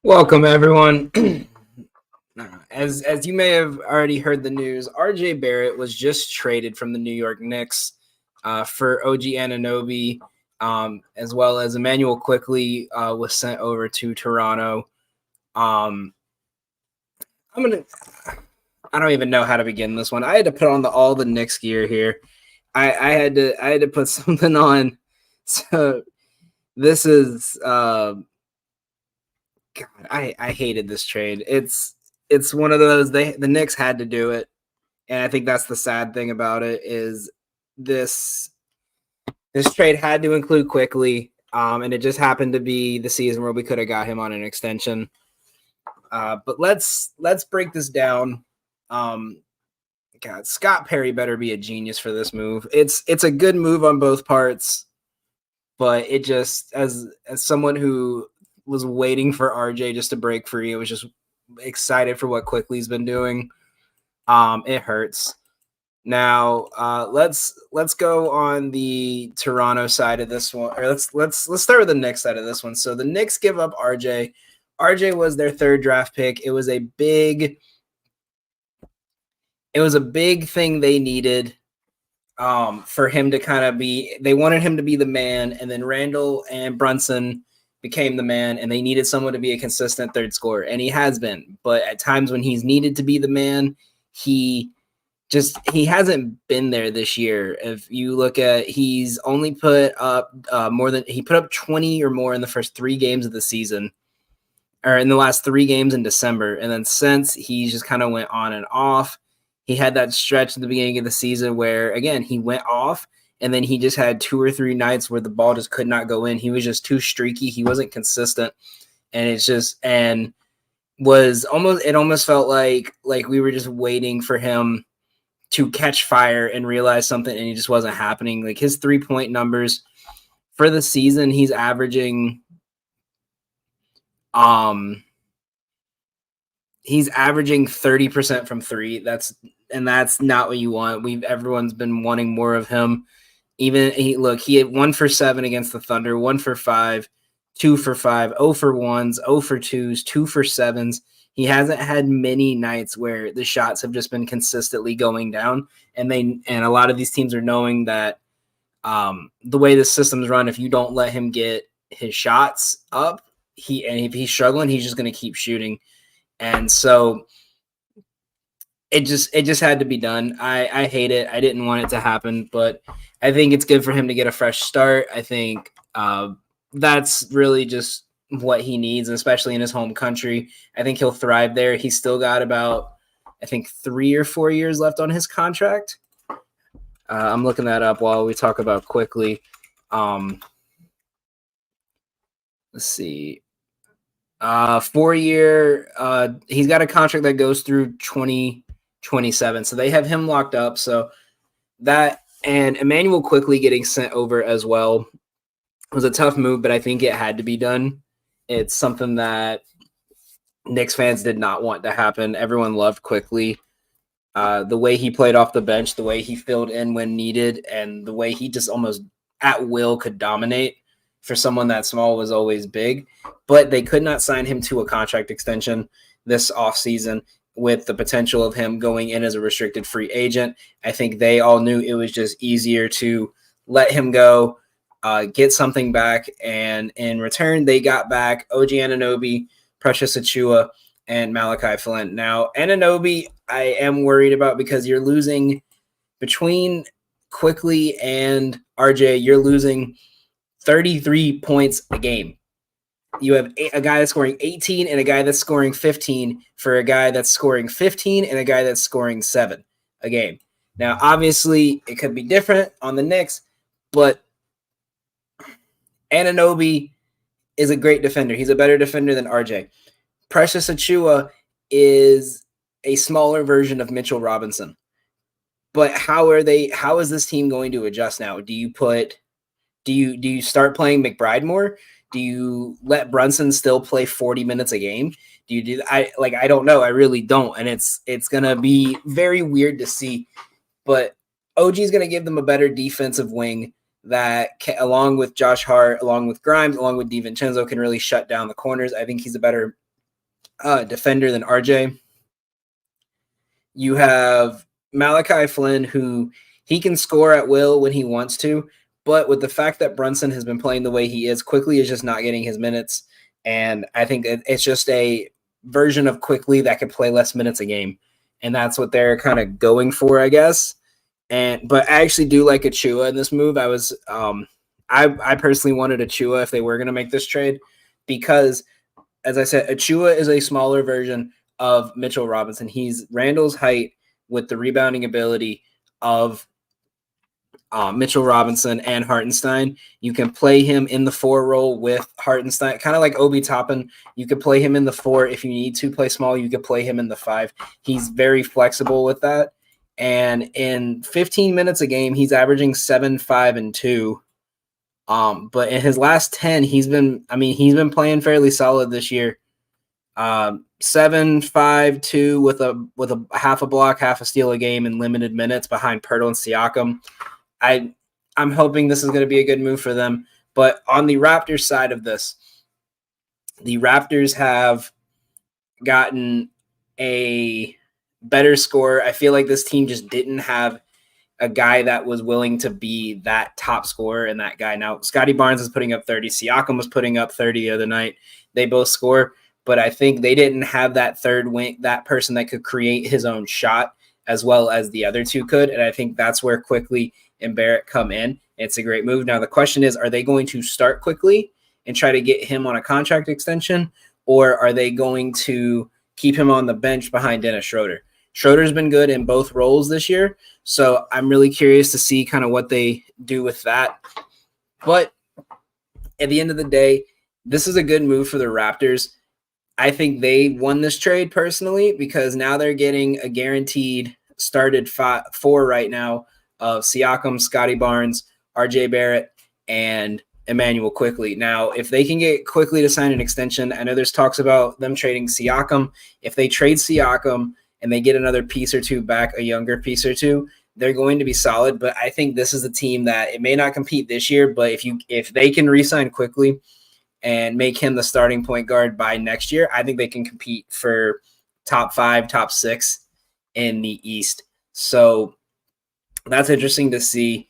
Welcome, everyone. As you may have already heard the news, RJ Barrett was just traded from the New York Knicks for OG Anunoby, as well as Emmanuel Quickly was sent over to Toronto. I don't even know how to begin this one. I had to put on all the Knicks gear here. I had to put something on. So this is God, I hated this trade. It's one of those the Knicks had to do it, and I think that's the sad thing about it is this trade had to include Quickly, and it just happened to be the season where we could have got him on an extension. But let's break this down. God, Scott Perry better be a genius for this move. It's a good move on both parts, but it just as someone who was waiting for RJ just to break free, it was just excited for what Quickly's been doing. It hurts. Now, let's go on the Toronto side of this one, or let's start with the Knicks side of this one. So the Knicks give up RJ. RJ was their third draft pick. It was a big thing they needed for him to kind of be. They wanted him to be the man, and then Randall and Brunson became the man, and they needed someone to be a consistent third scorer, and he has been. But at times when he's needed to be the man, he hasn't been there this year. If you look at, he's only put up he put up 20 or more in the first 3 games of the season, or in the last 3 games in December, and then since he just kind of went on and off. He had that stretch at the beginning of the season where again he went off, and then he just had 2 or 3 nights where the ball just could not go in. He was just too streaky. He wasn't consistent, and it almost felt like we were just waiting for him to catch fire and realize something, and it just wasn't happening. Like his 3-point numbers for the season, he's averaging 30% from 3. That's not what you want. Everyone's been wanting more of him. Even he had 1 for 7 against the Thunder, 1 for 5, 2 for 5, 0 for 1s, 0 for 2s, 2 for 7s. He hasn't had many nights where the shots have just been consistently going down, and a lot of these teams are knowing that the way the system's run, if you don't let him get his shots up, if he's struggling, he's just going to keep shooting, and so it just had to be done. I hate it. I didn't want it to happen, but I think it's good for him to get a fresh start. I think that's really just what he needs, especially in his home country. I think he'll thrive there. He's still got about, I think, 3 or 4 years left on his contract. I'm looking that up while we talk about Quickly. Let's see. 4-year. He's got a contract that goes through 2027, so they have him locked up. So that, and Emmanuel Quickly getting sent over as well was a tough move, but I think it had to be done. It's something that Knicks fans did not want to happen. Everyone loved Quickly. The way he played off the bench, the way he filled in when needed, and the way he just almost at will could dominate for someone that small was always big. But they could not sign him to a contract extension this offseason with the potential of him going in as a restricted free agent. I think they all knew it was just easier to let him go, get something back, and in return, they got back OG Anunoby, Precious Achiuwa, and Malachi Flynn. Now, Anunoby, I am worried about because you're losing between Quickly and RJ, you're losing 33 points a game. You have a guy that's scoring 18 and a guy that's scoring 15 for a guy that's scoring 15 and a guy that's scoring 7 a game. Now, obviously, it could be different on the Knicks, but Anunoby is a great defender. He's a better defender than RJ. Precious Achiuwa is a smaller version of Mitchell Robinson. But how is this team going to adjust now? Do you start playing McBride more? Do you let Brunson still play 40 minutes a game? Do you do that? I don't know. I really don't. And it's going to be very weird to see. But OG is going to give them a better defensive wing that, along with Josh Hart, along with Grimes, along with DiVincenzo, can really shut down the corners. I think he's a better defender than RJ. You have Malachi Flynn, who he can score at will when he wants to, but with the fact that Brunson has been playing the way he is, Quickly is just not getting his minutes. And I think it's just a version of Quickly that can play less minutes a game. And that's what they're kind of going for, I guess. But I actually do like Achua in this move. I personally wanted Achua if they were going to make this trade because, as I said, Achua is a smaller version of Mitchell Robinson. He's Randall's height with the rebounding ability of Mitchell Robinson and Hartenstein. You can play him in the 4 role with Hartenstein, kind of like Obi Toppin. You could play him in the 4 if you need to play small. You could play him in the 5. He's very flexible with that. And in 15 minutes a game, he's averaging 7, 5, and 2. But in his last 10, he's been playing fairly solid this year. 7, 5, 2 with a half a block, half a steal a game in limited minutes behind Pirtle and Siakam. I'm hoping this is going to be a good move for them. But on the Raptors side of this, the Raptors have gotten a better score. I feel like this team just didn't have a guy that was willing to be that top scorer and that guy. Now, Scotty Barnes is putting up 30. Siakam was putting up 30 the other night. They both score, but I think they didn't have that third wing, that person that could create his own shot as well as the other two could. And I think that's where Quickly and Barrett come in. It's a great move. Now, the question is, are they going to start Quickly and try to get him on a contract extension, or are they going to keep him on the bench behind Dennis Schroeder? Schroeder's been good in both roles this year, so I'm really curious to see kind of what they do with that. But at the end of the day, this is a good move for the Raptors. I think they won this trade personally because now they're getting a guaranteed started 4 right now of Siakam, Scotty Barnes, RJ Barrett, and Emmanuel Quickly. Now, if they can get Quickly to sign an extension, I know there's talks about them trading Siakam. If they trade Siakam and they get another piece or two back, a younger piece or two, they're going to be solid. But I think this is a team that it may not compete this year, but if they can re-sign Quickly and make him the starting point guard by next year, I think they can compete for top 5, top 6 in the East. So that's interesting to see.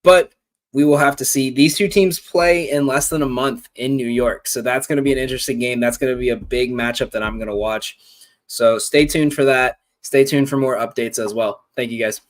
But we will have to see. These two teams play in less than a month in New York. So that's going to be an interesting game. That's going to be a big matchup that I'm going to watch. So stay tuned for that. Stay tuned for more updates as well. Thank you, guys.